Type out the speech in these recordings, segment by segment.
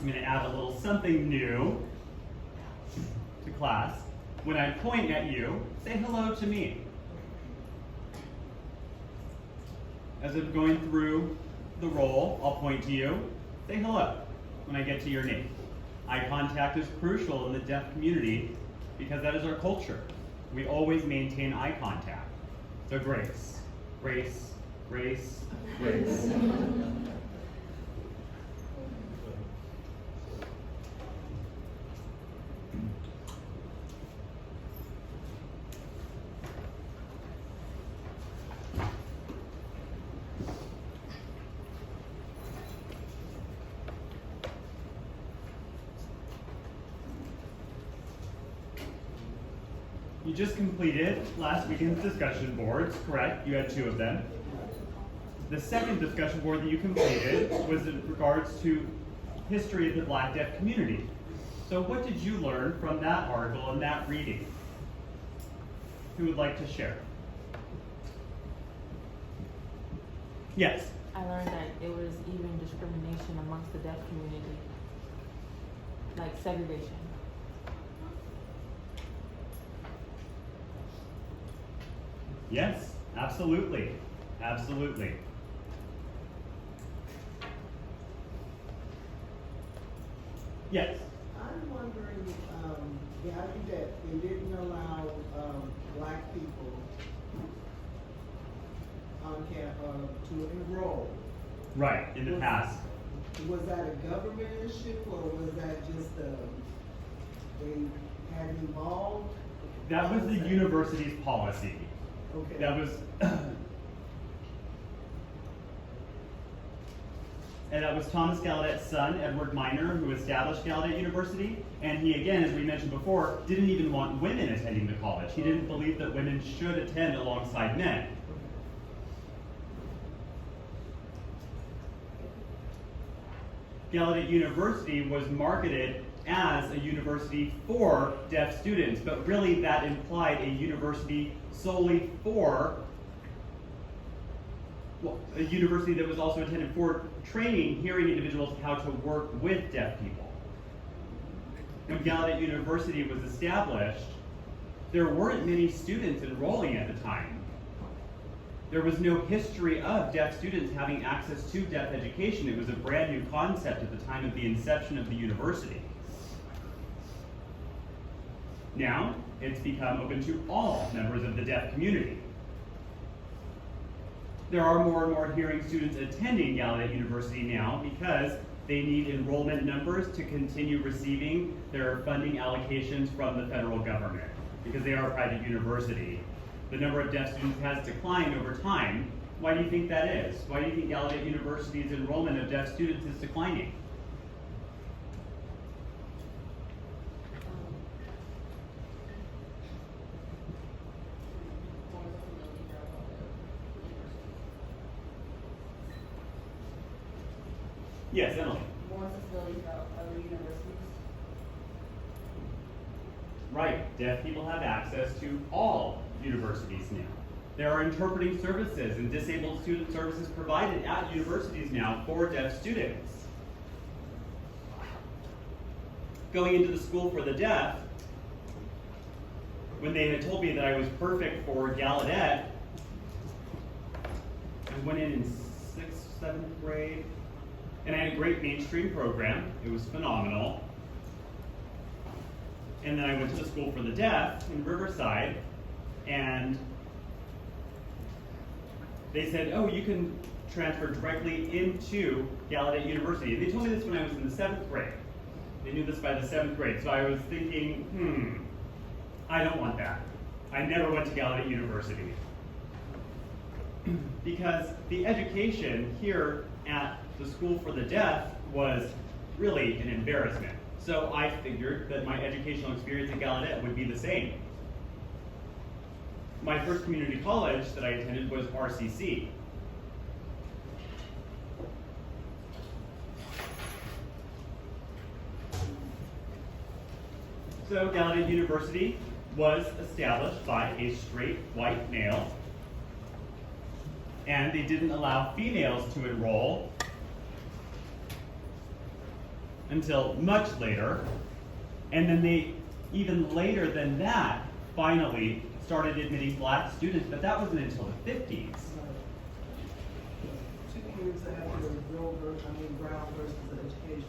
I'm going to add a little something new to class. When I point at you, say hello to me. As I'm going through the roll, I'll point to you, say hello when I get to your name. Eye contact is crucial in the deaf community because that is our culture. We always maintain eye contact. So grace, grace, grace, grace. You just completed last weekend's discussion boards, correct? You had 2 of them. The second discussion board that you completed was in regards to history of the Black deaf community. So what did you learn from that article and that reading? Who would like to share? Yes. I learned that it was even discrimination amongst the deaf community, like segregation. Yes, absolutely. Absolutely. Yes. I'm wondering, that they didn't allow Black people on to enroll. Right, in the past. Was that a government issue, or was that just they had evolved? That was the university's policy. Okay. That was, and that was Thomas Gallaudet's son, Edward Minor, who established Gallaudet University. And he, again, as we mentioned before, didn't even want women attending the college. He didn't believe that women should attend alongside men. Gallaudet University was marketed as a university for deaf students, but really that implied a university solely for, well, a university that was also intended for training hearing individuals how to work with deaf people. When Gallaudet University was established, there weren't many students enrolling at the time. There was no history of deaf students having access to deaf education. It was a brand new concept at the time of the inception of the university. Now, it's become open to all members of the deaf community. There are more and more hearing students attending Gallaudet University now because they need enrollment numbers to continue receiving their funding allocations from the federal government because they are a private university. The number of deaf students has declined over time. Why do you think that is? Why do you think Gallaudet University's enrollment of deaf students is declining? Yes, Emily. More facilities at other universities. Right, deaf people have access to all universities now. There are interpreting services and disabled student services provided at universities now for deaf students. Going into the school for the deaf, when they had told me that I was perfect for Gallaudet, I went in 6th, 7th grade, and I had a great mainstream program. It was phenomenal. And then I went to the school for the deaf in Riverside, and they said, oh, you can transfer directly into Gallaudet University. And they told me this when I was in the 7th grade. They knew this by the 7th grade. So I was thinking, I don't want that. I never went to Gallaudet University. Because the education here at the school for the deaf was really an embarrassment. So I figured that my educational experience at Gallaudet would be the same. My first community college that I attended was RCC. So Gallaudet University was established by a straight white male, and they didn't allow females to enroll until much later. And then they, even later than that, finally started admitting black students, but that wasn't until the 50s. 2 years after Brown versus education.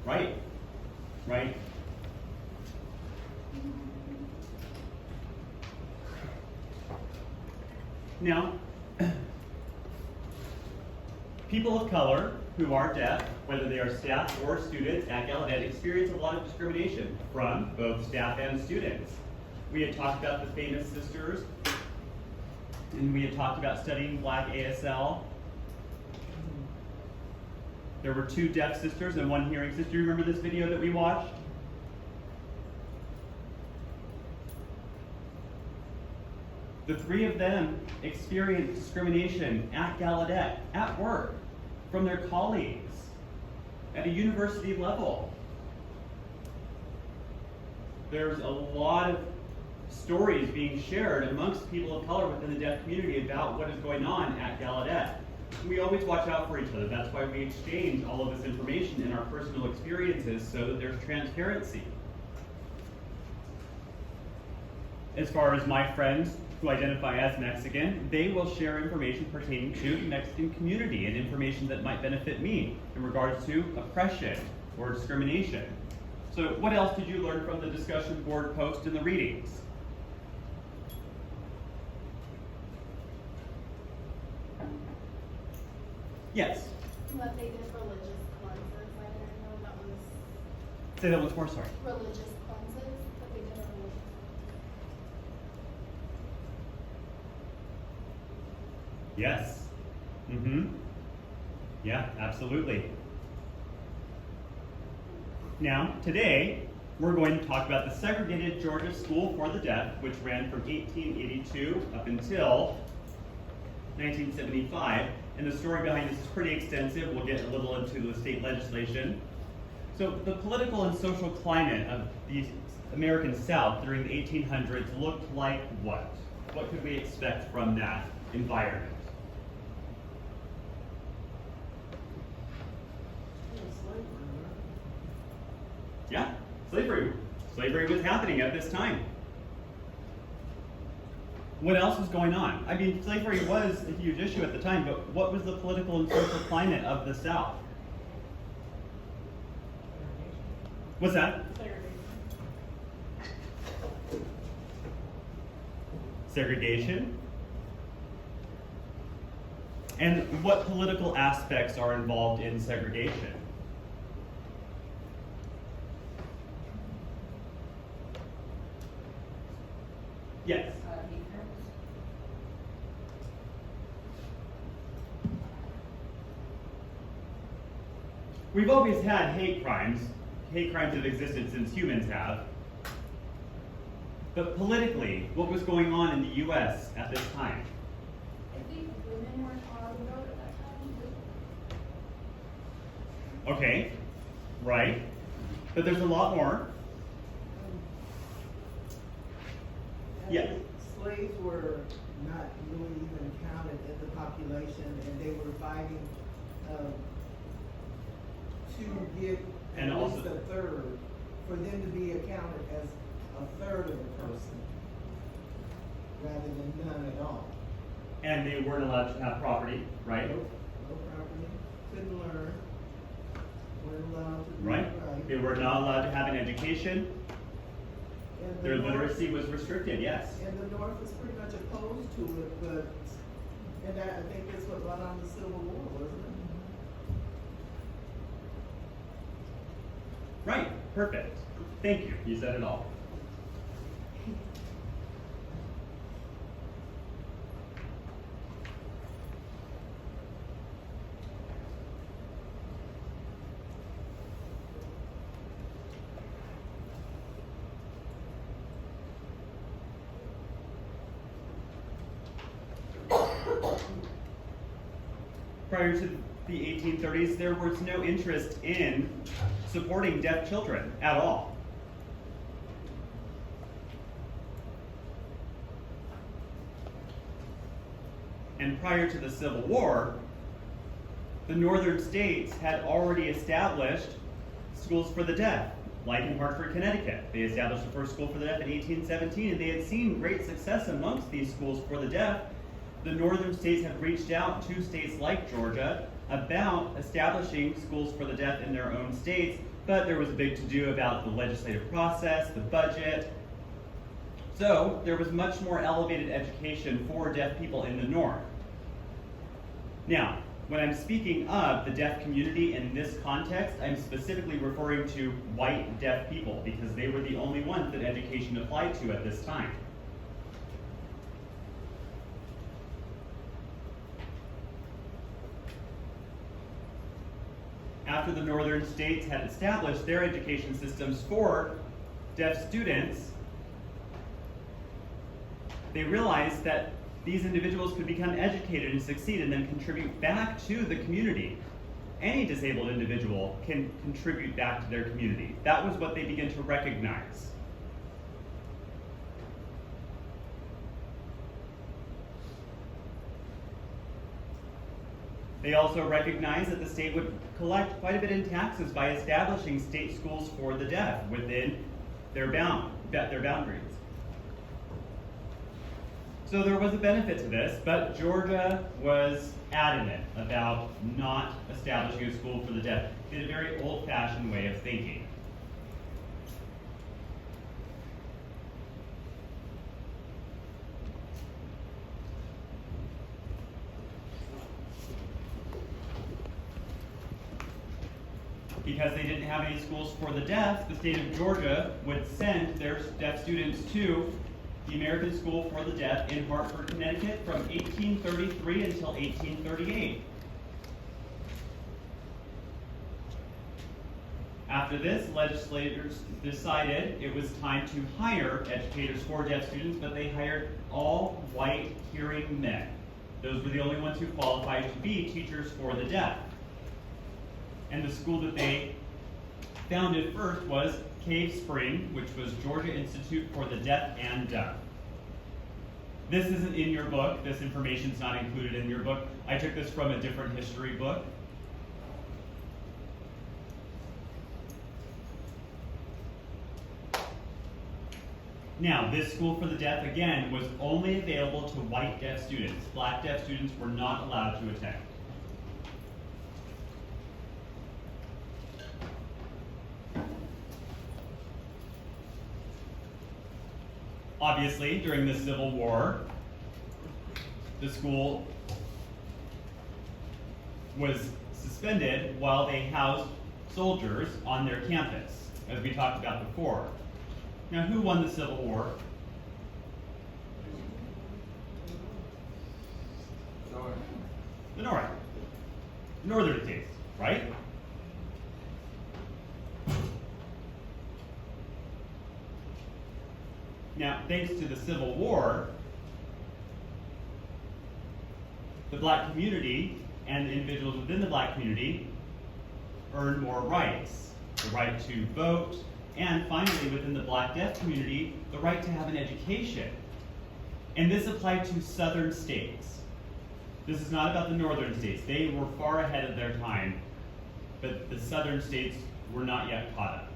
Right? Right? Now, people of color who are deaf, whether they are staff or students at Gallaudet, experience a lot of discrimination from both staff and students. We had talked about the famous sisters, and we had talked about studying Black ASL. There were 2 deaf sisters and 1 hearing sister. You remember this video that we watched? The 3 of them experienced discrimination at Gallaudet, at work, from their colleagues, at a university level. There's a lot of stories being shared amongst people of color within the deaf community about what is going on at Gallaudet. We always watch out for each other. That's why we exchange all of this information in our personal experiences so that there's transparency. As far as my friends who identify as Mexican, they will share information pertaining to the Mexican community and information that might benefit me in regards to oppression or discrimination. So what else did you learn from the discussion board post and the readings? Yes. What they did religious cleanses, I didn't know that was Say that once more, sorry. religious cleanses, that they did a religious. Yes. Mm-hmm. Yeah, absolutely. Now, today, we're going to talk about the segregated Georgia School for the Deaf, which ran from 1882 up until 1975. And the story behind this is pretty extensive. We'll get a little into the state legislation. So the political and social climate of the American South during the 1800s looked like what? What could we expect from that environment? Yeah, slavery. Slavery was happening at this time. What else was going on? I mean, slavery was a huge issue at the time, but what was the political and social climate of the South? What's that? Segregation. And what political aspects are involved in segregation? Yes. We've always had hate crimes. Hate crimes have existed since humans have. But politically, what was going on in the U.S. at this time? I think women weren't allowed to vote at that time. Okay, right. But there's a lot more. Yes. Slaves were not really even counted in the population, and they were fighting to get And at also- least a third, for them to be accounted as a third of a person, rather than none at all. And they weren't allowed to have property, right? No property, couldn't learn, weren't allowed to do Right? They were not allowed to have an education. And the Their North- literacy was restricted, yes. And the North was pretty much opposed to it, but, and I think that's what brought on the Civil War, wasn't it? Right, perfect. Thank you, you said it all. Prior to the 1830s, there was no interest in supporting deaf children at all. And prior to the Civil War, the northern states had already established schools for the deaf, like in Hartford, Connecticut. They established the first school for the deaf in 1817, and they had seen great success amongst these schools for the deaf. The northern states have reached out to states like Georgia about establishing schools for the deaf in their own states, but there was a big to-do about the legislative process, the budget. So there was much more elevated education for deaf people in the north. Now, when I'm speaking of the deaf community in this context, I'm specifically referring to white deaf people because they were the only ones that education applied to at this time. After the northern states had established their education systems for deaf students, they realized that these individuals could become educated and succeed and then contribute back to the community. Any disabled individual can contribute back to their community. That was what they began to recognize. They also recognized that the state would collect quite a bit in taxes by establishing state schools for the deaf within their boundaries. So there was a benefit to this, but Georgia was adamant about not establishing a school for the deaf. They had a very old-fashioned way of thinking. Because they didn't have any schools for the deaf, the state of Georgia would send their deaf students to the American School for the Deaf in Hartford, Connecticut from 1833 until 1838. After this, legislators decided it was time to hire educators for deaf students, but they hired all white hearing men. Those were the only ones who qualified to be teachers for the deaf. And the school that they founded first was Cave Spring, which was Georgia Institute for the Deaf and Dumb. This isn't in your book. This information is not included in your book. I took this from a different history book. Now, this school for the deaf, again, was only available to white deaf students. Black deaf students were not allowed to attend. Obviously, during the Civil War, the school was suspended while they housed soldiers on their campus, as we talked about before. Now, who won the Civil War? The North. The northern states, right? Now, thanks to the Civil War, the black community and the individuals within the black community earned more rights. The right to vote, and finally, within the black deaf community, the right to have an education. And this applied to southern states. This is not about the northern states. They were far ahead of their time, but the southern states were not yet caught up.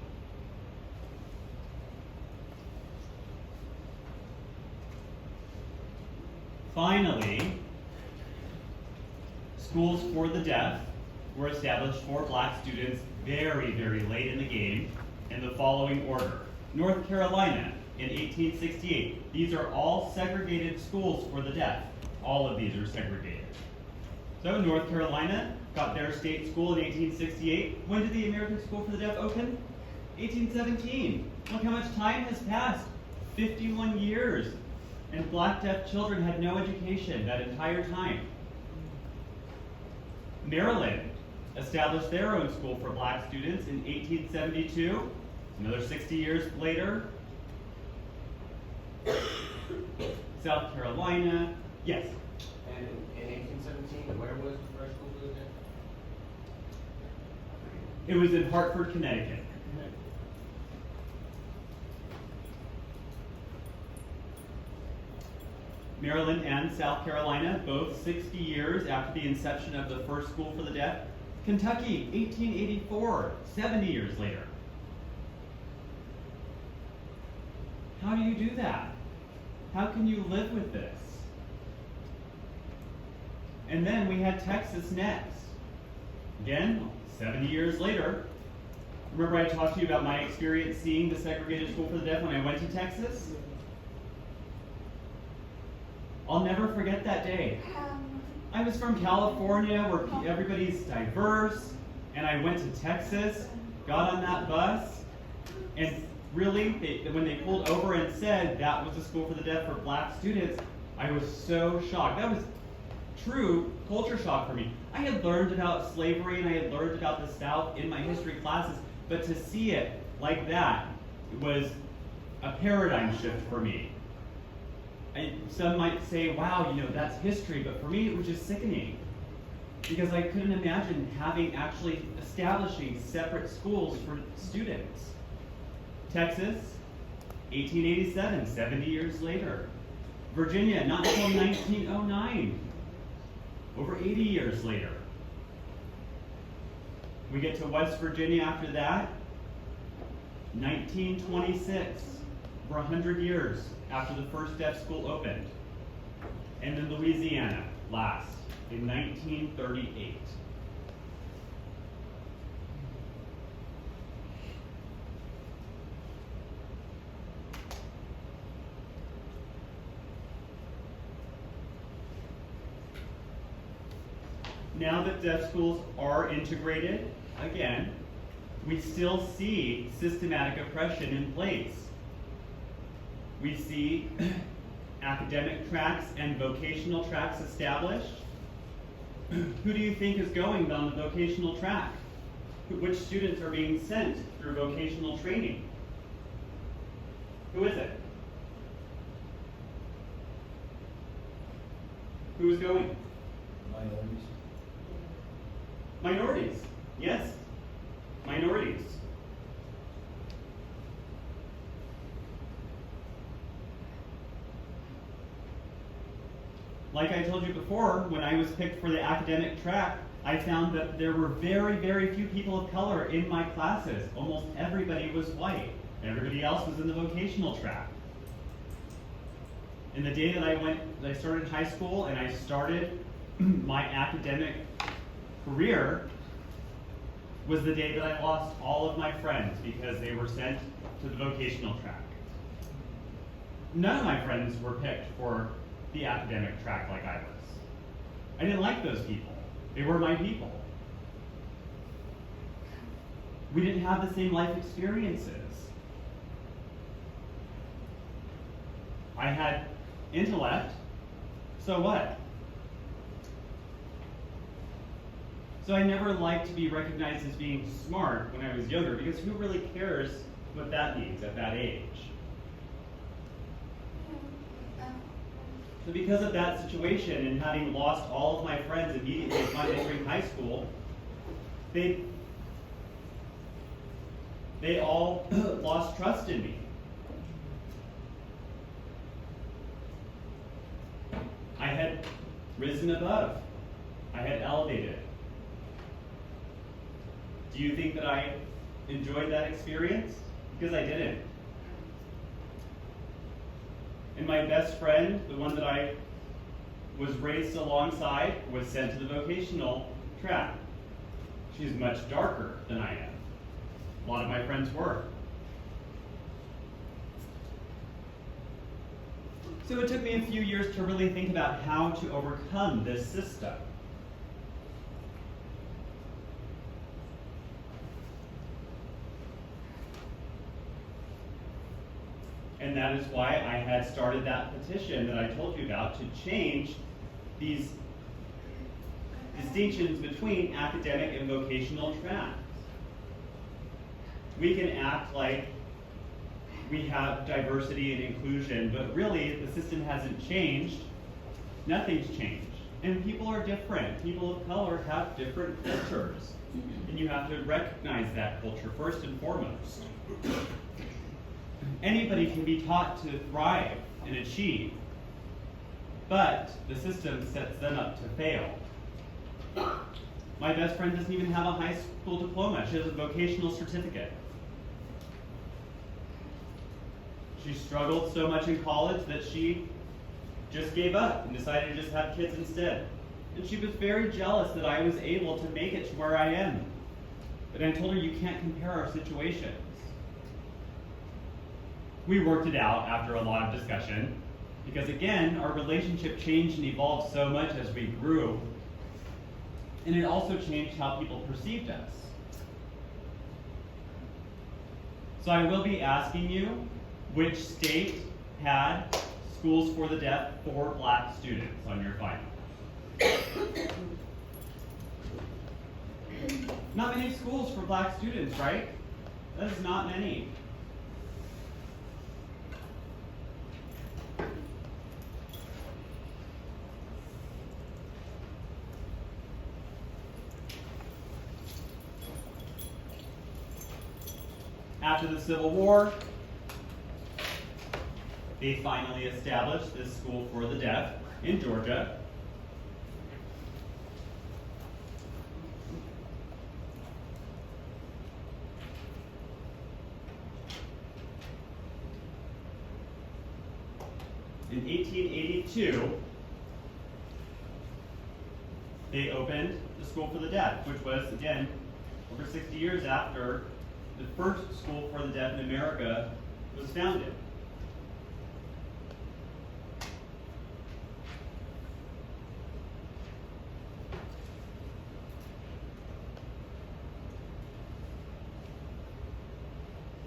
Finally, schools for the deaf were established for black students very, very late in the game in the following order. North Carolina in 1868. These are all segregated schools for the deaf. All of these are segregated. So North Carolina got their state school in 1868. When did the American School for the Deaf open? 1817. Look how much time has passed. 51 years. And black deaf children had no education that entire time. Maryland established their own school for black students in 1872. Another 60 years later. South Carolina, yes? And in 1817, where was the first school for the deaf? It was in Hartford, Connecticut. Maryland and South Carolina, both 60 years after the inception of the first school for the deaf. Kentucky, 1884, 70 years later. How do you do that? How can you live with this? And then we had Texas next. Again, 70 years later. Remember I talked to you about my experience seeing the segregated school for the deaf when I went to Texas? I'll never forget that day. I was from California where everybody's diverse, and I went to Texas, got on that bus, and really, when they pulled over and said that was a school for the deaf for black students, I was so shocked. That was true culture shock for me. I had learned about slavery and I had learned about the South in my history classes, but to see it like that was a paradigm shift for me. Some might say, wow, that's history, but for me it was just sickening. Because I couldn't imagine actually establishing separate schools for students. Texas, 1887, 70 years later. Virginia, not until 1909, over 80 years later. We get to West Virginia after that, 1926, over 100 years after the first deaf school opened. And then Louisiana, last, in 1938. Now that deaf schools are integrated, again, we still see systematic oppression in place. We see academic tracks and vocational tracks established. Who do you think is going on the vocational track? Which students are being sent through vocational training? Who is it? Who is going? Minorities. Yes. Minorities. Like I told you before, when I was picked for the academic track, I found that there were very, very few people of color in my classes. Almost everybody was white. Everybody else was in the vocational track. And the day that I started high school and I started my academic career was the day that I lost all of my friends because they were sent to the vocational track. None of my friends were picked for the academic track like I was. I didn't like those people. They were my people. We didn't have the same life experiences. I had intellect, so what? So I never liked to be recognized as being smart when I was younger, because who really cares what that means at that age? So because of that situation and having lost all of my friends immediately upon entering high school, they all lost trust in me. I had risen above. I had elevated. Do you think that I enjoyed that experience? Because I didn't. And my best friend, the one that I was raised alongside, was sent to the vocational track. She's much darker than I am. A lot of my friends were. So it took me a few years to really think about how to overcome this system. And that is why I had started that petition that I told you about to change these distinctions between academic and vocational tracks. We can act like we have diversity and inclusion, but really the system hasn't changed. Nothing's changed. And people are different. People of color have different cultures. And you have to recognize that culture first and foremost. Anybody can be taught to thrive and achieve. but the system sets them up to fail. My best friend doesn't even have a high school diploma. She has a vocational certificate. She struggled so much in college that she just gave up and decided to just have kids instead. And she was very jealous that I was able to make it to where I am. But I told her, you can't compare our situations. We worked it out after a lot of discussion, because again, our relationship changed and evolved so much as we grew. And it also changed how people perceived us. So I will be asking you, which state had schools for the deaf for black students on your final? Not many schools for black students, right? That is not many. After the Civil War, they finally established this school for the deaf in Georgia. In 1882, they opened the School for the Deaf, which was, again, over 60 years after the first school for the deaf in America was founded.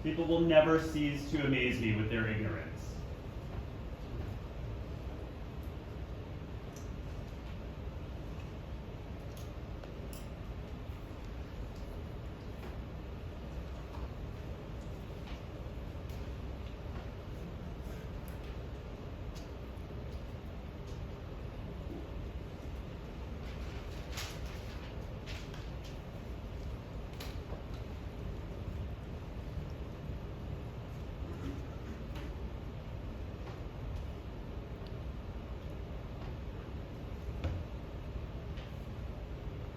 People will never cease to amaze me with their ignorance.